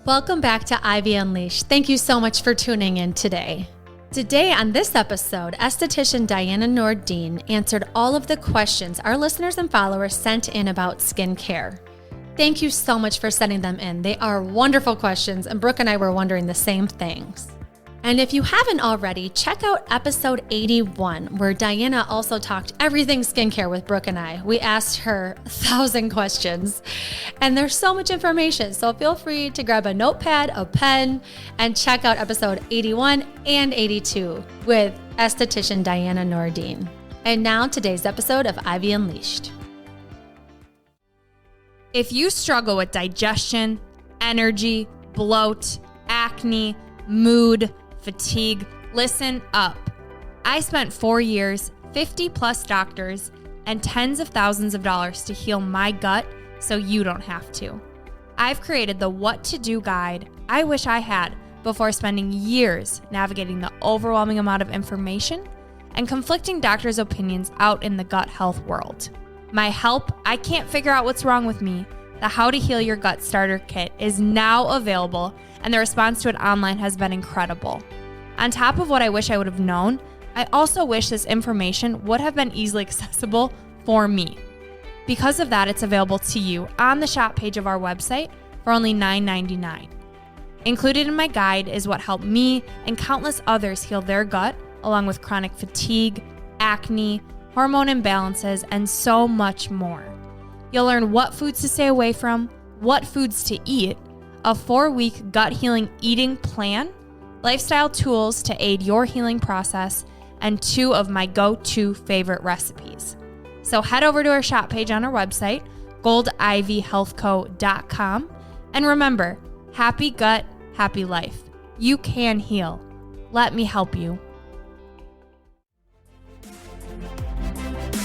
Welcome back to Ivy Unleashed. Thank you so much for tuning in today. Today on this episode, esthetician Diana Nordeen answered all of the questions our listeners and followers sent in about skincare. Thank you so much for sending them in. They are wonderful questions, and Brooke and I were wondering the same things. And if you haven't already, check out episode 81, where Diana also talked everything skincare with Brooke and I. We asked her 1,000 questions, and there's so much information. So feel free to grab a notepad, a pen, and check out episode 81 and 82 with esthetician Diana Nordeen. And now today's episode of Ivy Unleashed. If you struggle with digestion, energy, bloat, acne, mood, fatigue, listen up. I spent 4 years, 50 plus doctors, and tens of thousands of dollars to heal my gut so you don't have to. I've created the what to do guide I wish I had before spending years navigating the overwhelming amount of information and conflicting doctors' opinions out in the gut health world. My help, I can't figure out what's wrong with me, the How to Heal Your Gut Starter Kit is now available, and the response to it online has been incredible. On top of what I wish I would have known, I also wish this information would have been easily accessible for me. Because of that, it's available to you on the shop page of our website for only $9.99. Included in my guide is what helped me and countless others heal their gut, along with chronic fatigue, acne, hormone imbalances, and so much more. You'll learn what foods to stay away from, what foods to eat, a 4-week gut healing eating plan, lifestyle tools to aid your healing process, and 2 of my go-to favorite recipes. So head over to our shop page on our website, goldivyhealthco.com, and remember, happy gut, happy life. You can heal. Let me help you.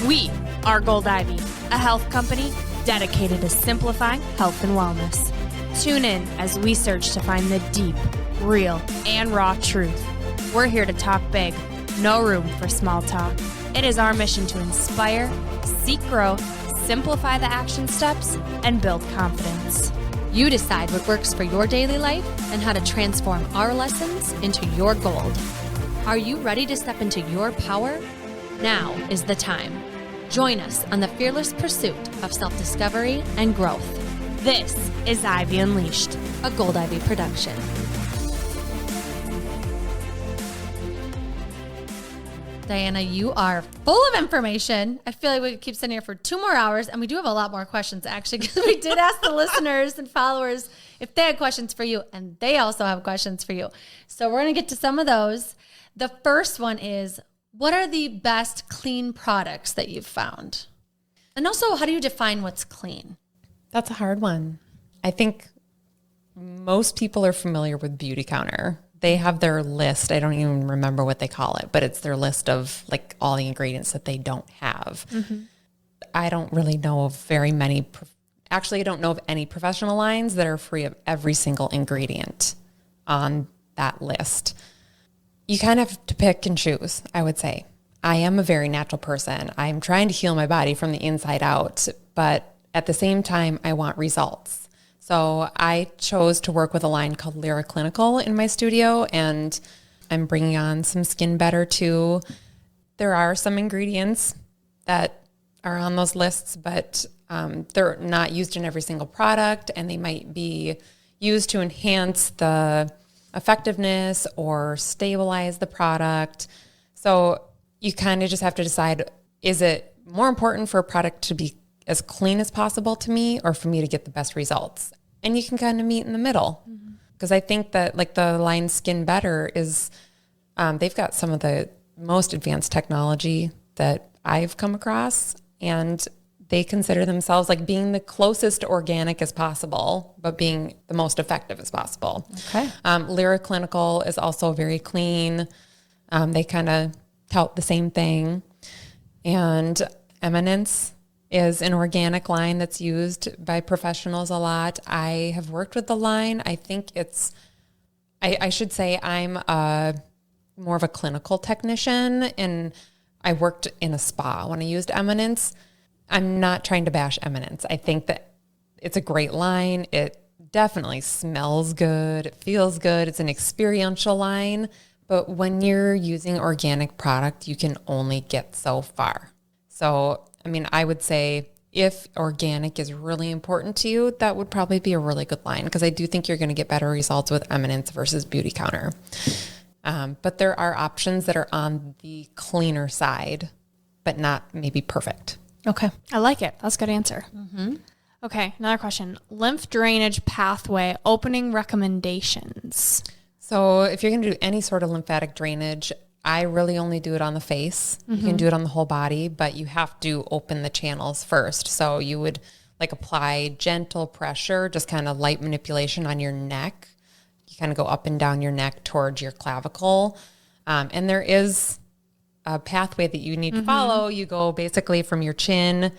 We are Gold Ivy, a health company dedicated to simplifying health and wellness. Tune in as we search to find the deep, real, and raw truth. We're here to talk big, no room for small talk. It is our mission to inspire, seek growth, simplify the action steps, and build confidence. You decide what works for your daily life and how to transform our lessons into your gold. Are you ready to step into your power? Now is the time. Join us on the fearless pursuit of self-discovery and growth. This is Ivy Unleashed, a Gold Ivy production. Diana, you are full of information. I feel like we could keep sitting here for 2 more hours, and we do have a lot more questions, actually, because we did ask the listeners and followers if they had questions for you, and they also have questions for you. So we're going to get to some of those. The first one is, what are the best clean products that you've found? And also, how do you define what's clean? That's a hard one. I think most people are familiar with Beauty Counter. They have their list. I don't even remember what they call it, but it's their list of like all the ingredients that they don't have. Mm-hmm. I don't really know of very many. Actually, I don't know of any professional lines that are free of every single ingredient on that list. You kind of have to pick and choose, I would say. I am a very natural person. I'm trying to heal my body from the inside out, but at the same time, I want results. So I chose to work with a line called Lyra Clinical in my studio, and I'm bringing on some Skin Better too. There are some ingredients that are on those lists, but they're not used in every single product, and they might be used to enhance the effectiveness or stabilize the product. So you kind of just have to decide, is it more important for a product to be as clean as possible to me or for me to get the best results? And you can kind of meet in the middle. Because I think that like the line Skin Better is, they've got some of the most advanced technology that I've come across, and they consider themselves like being the closest to organic as possible, but being the most effective as possible. Okay. Lyra Clinical is also very clean. They kind of tout the same thing. And Eminence is an organic line that's used by professionals a lot. I have worked with the line. I think it's, I should say I'm more of a clinical technician, and I worked in a spa when I used Eminence. I'm not trying to bash Eminence. I think that it's a great line. It definitely smells good. It feels good. It's an experiential line. But when you're using organic product, you can only get so far. So, I mean, I would say if organic is really important to you, that would probably be a really good line, because I do think you're going to get better results with Eminence versus Beauty Counter. But there are options that are on the cleaner side, but not maybe perfect. Okay. I like it. That's a good answer. Mm-hmm. Okay. Another question. Lymph drainage pathway opening recommendations. So if you're going to do any sort of lymphatic drainage, I really only do it on the face. Mm-hmm. You can do it on the whole body, but you have to open the channels first. So you would like apply gentle pressure, just kind of light manipulation on your neck. You kind of go up and down your neck towards your clavicle. And there is a pathway that you need to follow. You go basically from your chin,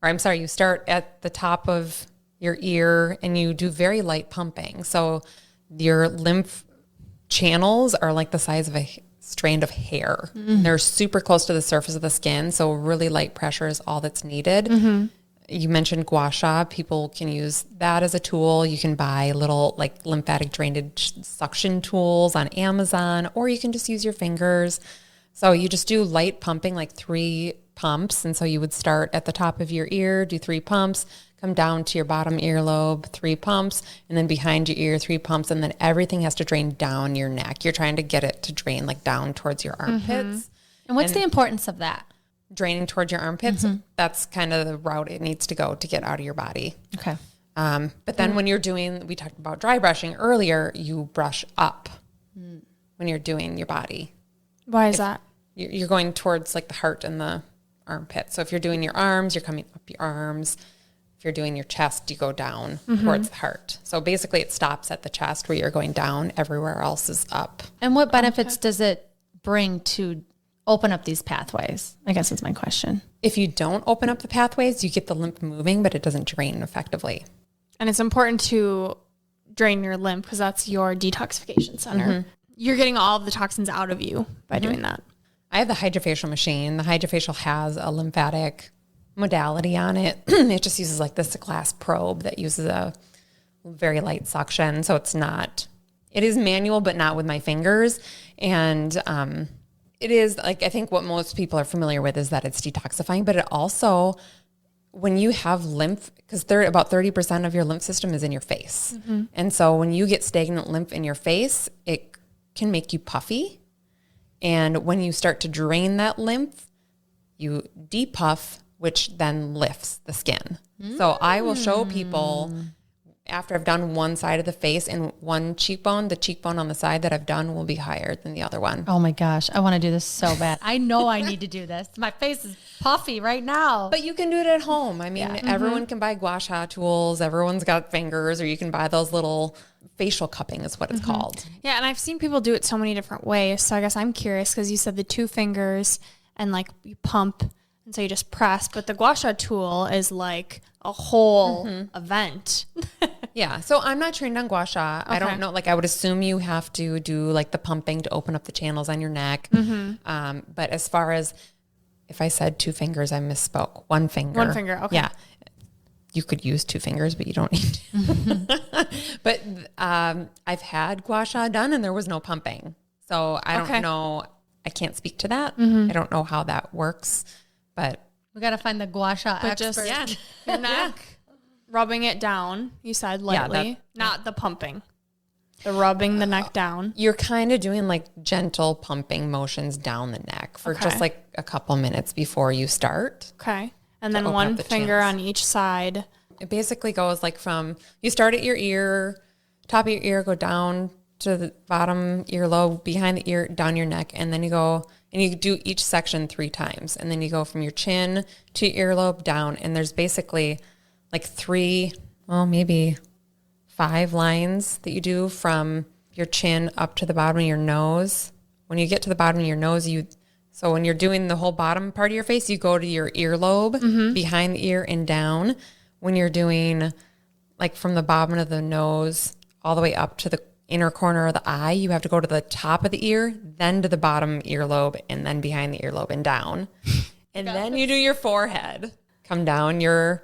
you start at the top of your ear and you do very light pumping. So your lymph channels are like the size of a strand of hair. They're super close to the surface of the skin. So really light pressure is all that's needed. You mentioned gua sha. People can use that as a tool. You can buy little like lymphatic drainage suction tools on Amazon, or you can just use your fingers. So you just do light pumping, like 3 pumps. And so you would start at the top of your ear, do 3 pumps, come down to your bottom earlobe, 3 pumps, and then behind your ear, 3 pumps. And then everything has to drain down your neck. You're trying to get it to drain like down towards your armpits. And what's the importance of that? Draining towards your armpits. That's kind of the route it needs to go to get out of your body. Okay. But then when you're doing, we talked about dry brushing earlier, you brush up when you're doing your body. Why is that? You're going towards like the heart and the armpit. So if you're doing your arms, you're coming up your arms. If you're doing your chest, you go down towards the heart. So basically it stops at the chest where you're going down. Everywhere else is up. And what benefits does it bring to open up these pathways? I guess is my question. If you don't open up the pathways, you get the lymph moving, but it doesn't drain effectively. And it's important to drain your lymph because that's your detoxification center. You're getting all of the toxins out of you by doing that. I have the hydrofacial machine. The hydrofacial has a lymphatic modality on it. It just uses like this glass probe that uses a very light suction. So it is manual, but not with my fingers. And it is like, I think what most people are familiar with is that it's detoxifying, but it also, when you have lymph, because about 30% of your lymph system is in your face. And so when you get stagnant lymph in your face, it can make you puffy. And when you start to drain that lymph, you depuff, which then lifts the skin. So I will show people after I've done one side of the face and one cheekbone, the cheekbone on the side that I've done will be higher than the other one. Oh my gosh. I want to do this so bad. I know I need to do this. My face is puffy right now. But you can do it at home. I mean, everyone can buy gua sha tools. Everyone's got fingers, or you can buy those little facial cupping is what it's called. Yeah. And I've seen people do it so many different ways. So I guess I'm curious because you said the 2 fingers and like you pump and so you just press, but the gua sha tool is like a whole event. Yeah. So I'm not trained on gua sha. Okay. I don't know. Like I would assume you have to do like the pumping to open up the channels on your neck. But as far as if I said 2 fingers, I misspoke. 1 finger. 1 finger. Okay. Yeah. You could use 2 fingers, but you don't need to. But I've had gua sha done and there was no pumping. So I don't know. I can't speak to that. I don't know how that works, but we got to find the gua sha expert. Just your neck, rubbing it down, you said lightly, not the pumping. The rubbing the neck down. You're kind of doing like gentle pumping motions down the neck for just like a couple minutes before you start. Okay. And then 1 finger on each side. It basically goes like from, you start at your ear, top of your ear, go down to the bottom earlobe, behind the ear, down your neck. And then you go, and you do each section 3 times. And then you go from your chin to your earlobe down. And there's basically like 3, well, maybe 5 lines that you do from your chin up to the bottom of your nose. When you get to the bottom of your nose, so when you're doing the whole bottom part of your face, you go to your earlobe, behind the ear and down. When you're doing like from the bottom of the nose all the way up to the inner corner of the eye, you have to go to the top of the ear, then to the bottom earlobe, and then behind the earlobe and down. And then you do your forehead. Come down your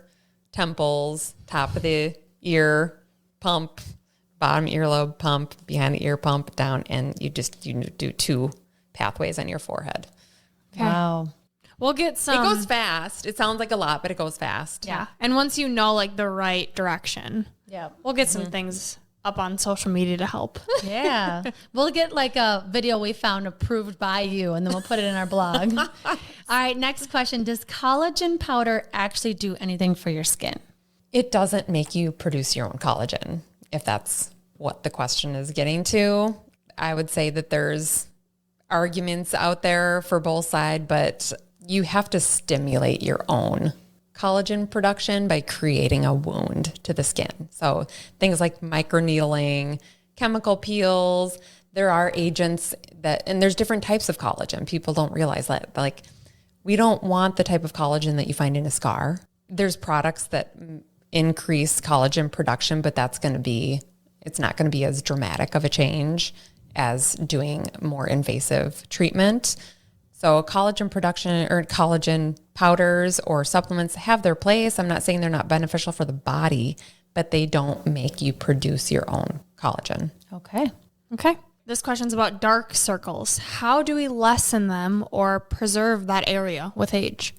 temples, top of the ear, pump, bottom earlobe pump, behind the ear pump, down, and you do 2 pathways on your forehead. Okay. Wow. We'll get some. It goes fast. It sounds like a lot, but it goes fast. Yeah. And once you know like the right direction, we'll get some things up on social media to help. Yeah. We'll get like a video we found approved by you, and then we'll put it in our blog. All right. Next question. Does collagen powder actually do anything for your skin? It doesn't make you produce your own collagen, if that's what the question is getting to. I would say that there's arguments out there for both sides, but you have to stimulate your own collagen production by creating a wound to the skin. So things like microneedling, chemical peels, there are agents and there's different types of collagen. People don't realize that. Like, we don't want the type of collagen that you find in a scar. There's products that increase collagen production, but it's not going to be as dramatic of a change as doing more invasive treatment. So collagen production or collagen powders or supplements have their place. I'm not saying they're not beneficial for the body, but they don't make you produce your own collagen. Okay. Okay. This question's about dark circles. How do we lessen them or preserve that area with age?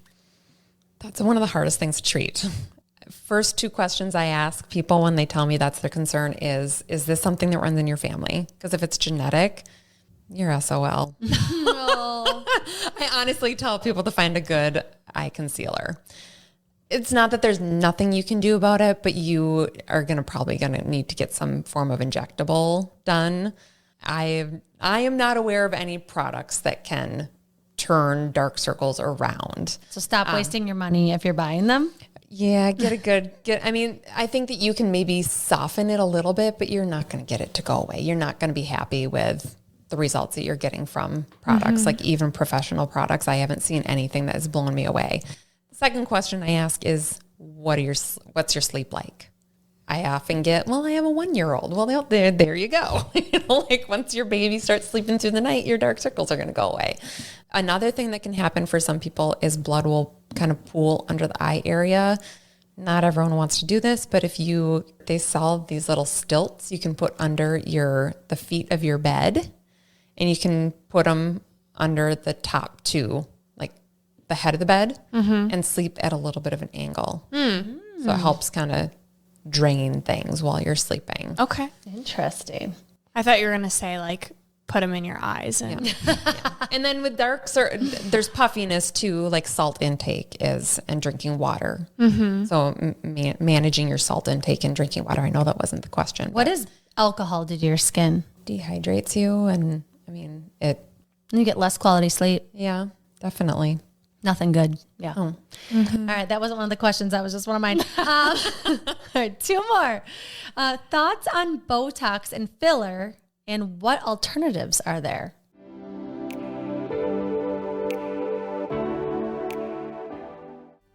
That's one of the hardest things to treat. First 2 questions I ask people when they tell me that's their concern is this something that runs in your family? Because if it's genetic, you're SOL. I honestly tell people to find a good eye concealer. It's not that there's nothing you can do about it, but you are probably going to need to get some form of injectable done. I am not aware of any products that can turn dark circles around. So stop wasting your money if you're buying them. Yeah, I think that you can maybe soften it a little bit, but you're not going to get it to go away. You're not going to be happy with the results that you're getting from products, like even professional products. I haven't seen anything that has blown me away. The second question I ask is, what's your sleep like? I often get, I have a 1-year-old. Well, there you go. Like once your baby starts sleeping through the night, your dark circles are going to go away. Another thing that can happen for some people is blood will kind of pool under the eye area. Not everyone wants to do this, but they sell these little stilts you can put under the feet of your bed, and you can put them under the top 2, like the head of the bed, and sleep at a little bit of an angle. So it helps kind of drain things while you're sleeping. Okay. Interesting. I thought you were going to say like put them in your eyes. And And then with there's puffiness too, like salt intake and drinking water. So managing your salt intake and drinking water. I know that wasn't the question. What does alcohol do to your skin? Dehydrates you, and You get less quality sleep. Yeah, definitely. Nothing good. Yeah. All right. That wasn't one of the questions. That was just one of mine. All right, 2 more. Thoughts on Botox and filler, and what alternatives are there?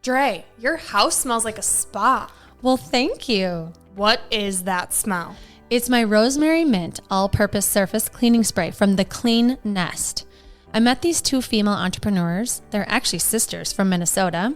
Dre, your house smells like a spa. Well, thank you. What is that smell? It's my rosemary mint all-purpose surface cleaning spray from the Clean Nest. I met these 2 female entrepreneurs. They're actually sisters from Minnesota.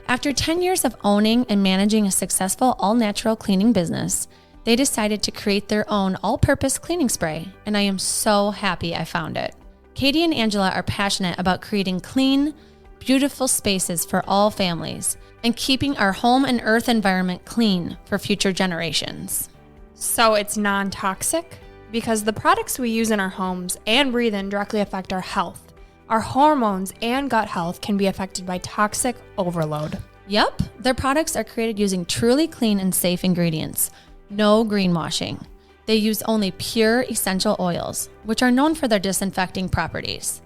After 10 years of owning and managing a successful all-natural cleaning business, they decided to create their own all-purpose cleaning spray, and I am so happy I found it. Katie and Angela are passionate about creating clean, beautiful spaces for all families and keeping our home and earth environment clean for future generations. So it's non-toxic? Because the products we use in our homes and breathe in directly affect our health. Our hormones and gut health can be affected by toxic overload. Yep, their products are created using truly clean and safe ingredients. No greenwashing. They use only pure essential oils, which are known for their disinfecting properties.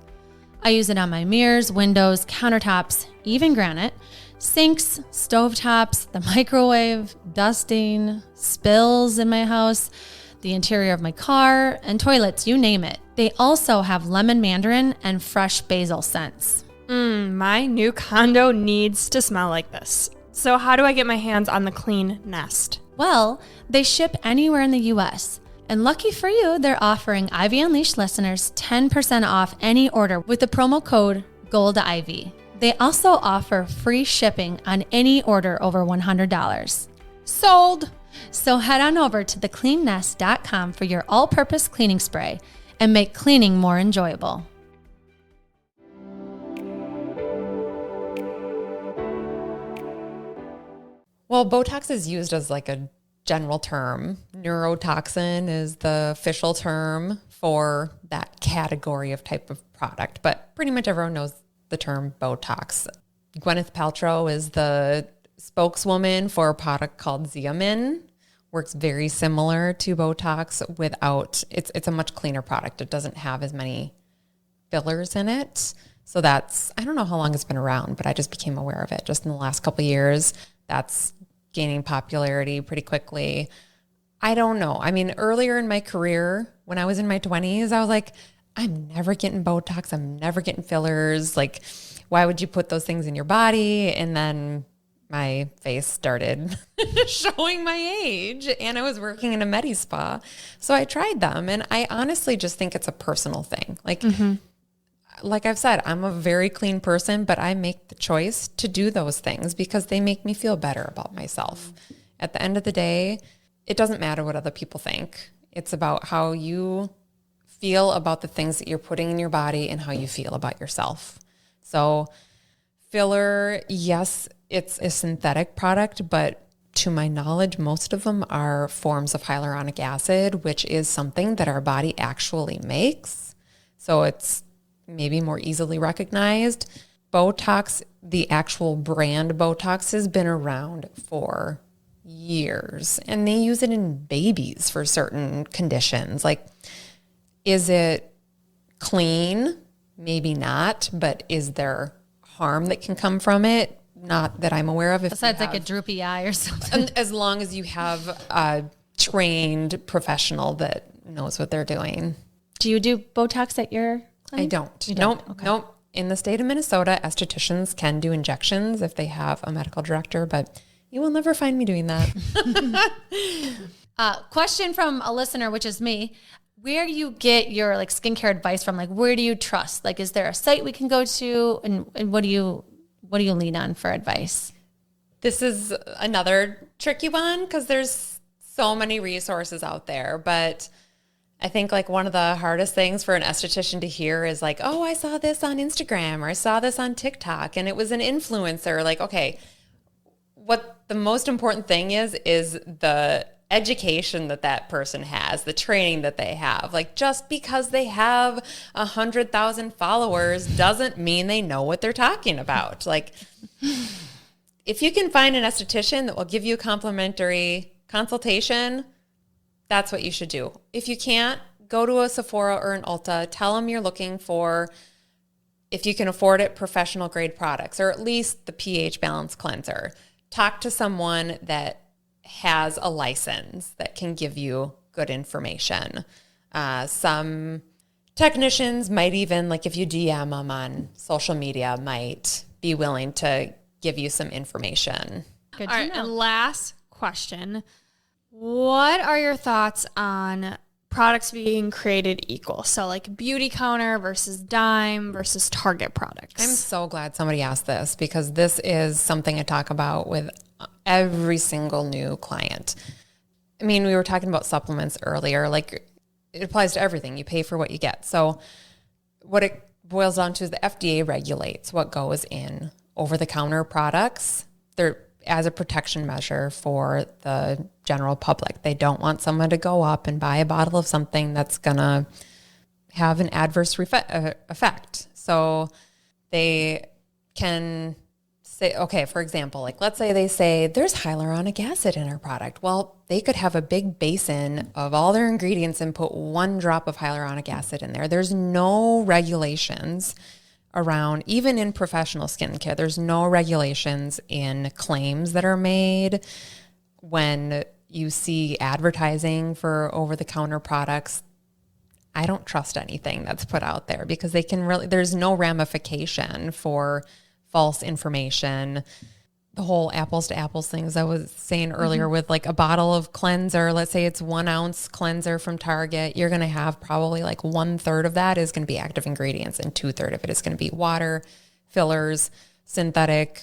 I use it on my mirrors, windows, countertops, even granite, sinks, stovetops, the microwave, dusting, spills in my house, the interior of my car, and toilets, you name it. They also have lemon mandarin and fresh basil scents. My new condo needs to smell like this. So how do I get my hands on the Clean Nest? Well, they ship anywhere in the U.S. And lucky for you, they're offering Ivy Unleashed listeners 10% off any order with the promo code GOLDIVY. They also offer free shipping on any order over $100. Sold! So head on over to thecleannest.com for your all-purpose cleaning spray and make cleaning more enjoyable. Well, Botox is used as like a general term. Neurotoxin is the official term for that category of type of product, but pretty much everyone knows the term Botox. Gwyneth Paltrow is the spokeswoman for a product called Xeomin. Works very similar to Botox without, it's a much cleaner product. It doesn't have as many fillers in it. So that's, I don't know how long it's been around, but I just became aware of it just in the last couple of years. That's gaining popularity pretty quickly. I don't know. I mean, earlier in my career, when I was in my 20s, I was like, I'm never getting Botox. I'm never getting fillers. Like, why would you put those things in your body? And then my face started showing my age, and I was working in a med spa. So I tried them, and I honestly just think it's a personal thing. Like I've said, I'm a very clean person, but I make the choice to do those things because they make me feel better about myself. At the end of the day, it doesn't matter what other people think. It's about how you feel about the things that you're putting in your body and how you feel about yourself. So filler, yes, it's a synthetic product, but to my knowledge, most of them are forms of hyaluronic acid, which is something that our body actually makes. So it's maybe more easily recognized. Botox, the actual brand Botox, has been around for years, and they use it in babies for certain conditions. Like, is it clean? Maybe not, but is there harm that can come from it? Not that I'm aware of. Besides like a droopy eye or something. As long as you have a trained professional that knows what they're doing. Do you do Botox at your clinic? I don't. You don't? Okay. Nope. In the state of Minnesota, estheticians can do injections if they have a medical director, but you will never find me doing that. Question from a listener, which is me. Where do you get your like skincare advice from? Like, where do you trust? Like, is there a site we can go to? And what do you lean on for advice? This is another tricky one because there's so many resources out there. But I think like one of the hardest things for an esthetician to hear is like, oh, I saw this on Instagram or I saw this on TikTok and it was an influencer. Like, okay, what the most important thing is the education that person has, the training that they have. Like, just because they have 100,000 followers doesn't mean they know what they're talking about. Like, if you can find an esthetician that will give you a complimentary consultation, that's what you should do. If you can't, go to a Sephora or an Ulta, tell them you're looking for, if you can afford it, professional grade products, or at least the pH balance cleanser. Talk to someone that has a license that can give you good information. Some technicians might even, like if you DM them on social media, might be willing to give you some information. Good to know. And last question. What are your thoughts on products being created equal? So like beauty counter versus dime versus Target products. I'm so glad somebody asked this because this is something I talk about with every single new client. I mean, we were talking about supplements earlier. Like, it applies to everything. You pay for what you get. So what it boils down to is the FDA regulates what goes in over-the-counter products. They're as a protection measure for the general public. They don't want someone to go up and buy a bottle of something that's going to have an adverse effect. So they can say, okay, for example, like let's say they say there's hyaluronic acid in our product. Well, they could have a big basin of all their ingredients and put 1 drop of hyaluronic acid in there. There's no regulations around, even in professional skincare, there's no regulations in claims that are made. When you see advertising for over-the-counter products, I don't trust anything that's put out there because they can really, there's no ramification for false information. The whole apples to apples things I was saying earlier with like a bottle of cleanser, let's say it's 1 ounce cleanser from Target, you're going to have probably like 1/3 of that is going to be active ingredients and 2/3 of it is going to be water, fillers, synthetic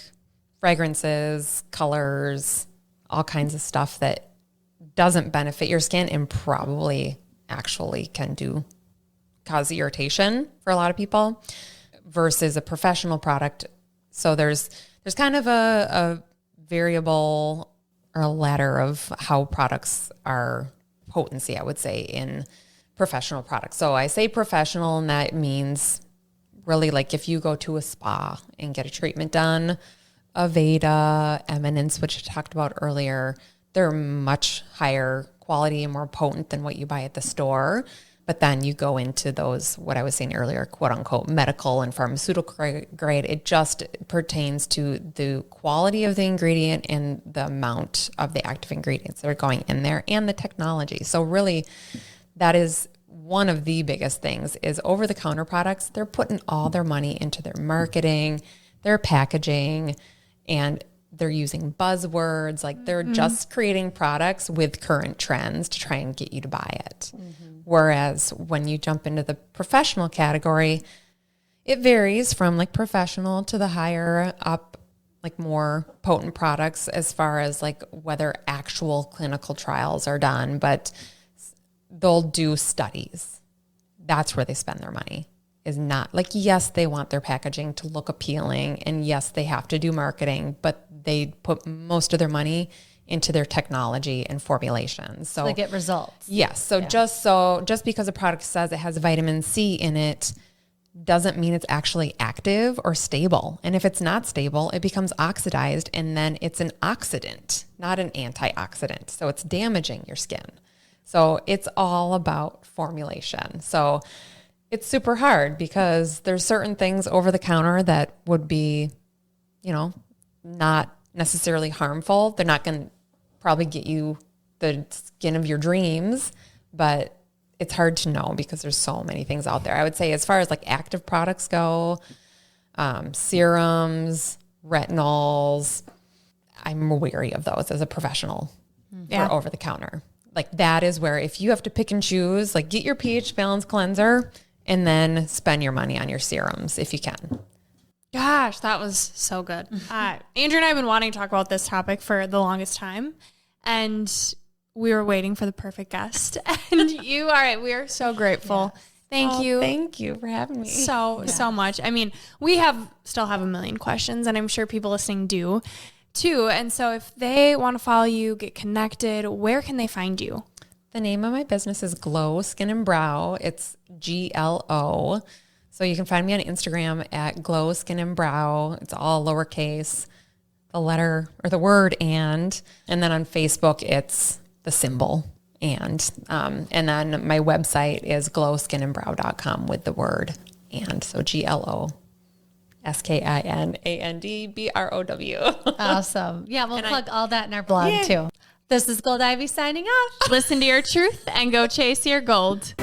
fragrances, colors, all kinds of stuff that doesn't benefit your skin and probably actually can cause irritation for a lot of people versus a professional product. So there's kind of a variable or a ladder of how products are potency, I would say, in professional products. So I say professional, and that means really like if you go to a spa and get a treatment done, Aveda, Eminence, which I talked about earlier, they're much higher quality and more potent than what you buy at the store. But then you go into those, what I was saying earlier, quote unquote, medical and pharmaceutical grade. It just pertains to the quality of the ingredient and the amount of the active ingredients that are going in there and the technology. So really, that is one of the biggest things is over-the-counter products. They're putting all their money into their marketing, their packaging, and they're using buzzwords. Like they're just creating products with current trends to try and get you to buy it. Whereas when you jump into the professional category, it varies from like professional to the higher up, like more potent products as far as like whether actual clinical trials are done, but they'll do studies. That's where they spend their money. Is not like, yes, they want their packaging to look appealing and yes, they have to do marketing, but they put most of their money into their technology and formulation. So they get results. Yes. So just because a product says it has vitamin C in it doesn't mean it's actually active or stable. And if it's not stable, it becomes oxidized and then it's an oxidant, not an antioxidant. So it's damaging your skin. So it's all about formulation. So it's super hard because there's certain things over the counter that would be, not necessarily harmful. They're not going to probably get you the skin of your dreams, but it's hard to know because there's so many things out there. I would say as far as like active products go, serums, retinols, I'm wary of those as a professional for over the counter. Like that is where if you have to pick and choose, like get your pH balance cleanser and then spend your money on your serums if you can. Gosh, that was so good. Andrew and I have been wanting to talk about this topic for the longest time, and we were waiting for the perfect guest. And you are. We are so grateful. Yes. Thank you. Thank you for having me. So much. I mean, we still have a million questions, and I'm sure people listening do too. And so if they want to follow you, get connected, where can they find you? The name of my business is Glow Skin and Brow. It's GLO. So you can find me on Instagram at Glow Skin and Brow. It's all lowercase, the letter or the word and then on Facebook, it's the symbol and then my website is glowskinandbrow.com with the word and. So GLOSKINANDBROW. Awesome. Yeah, we'll plug all that in our blog too. This is Gold Ivy signing off. Listen to your truth and go chase your gold.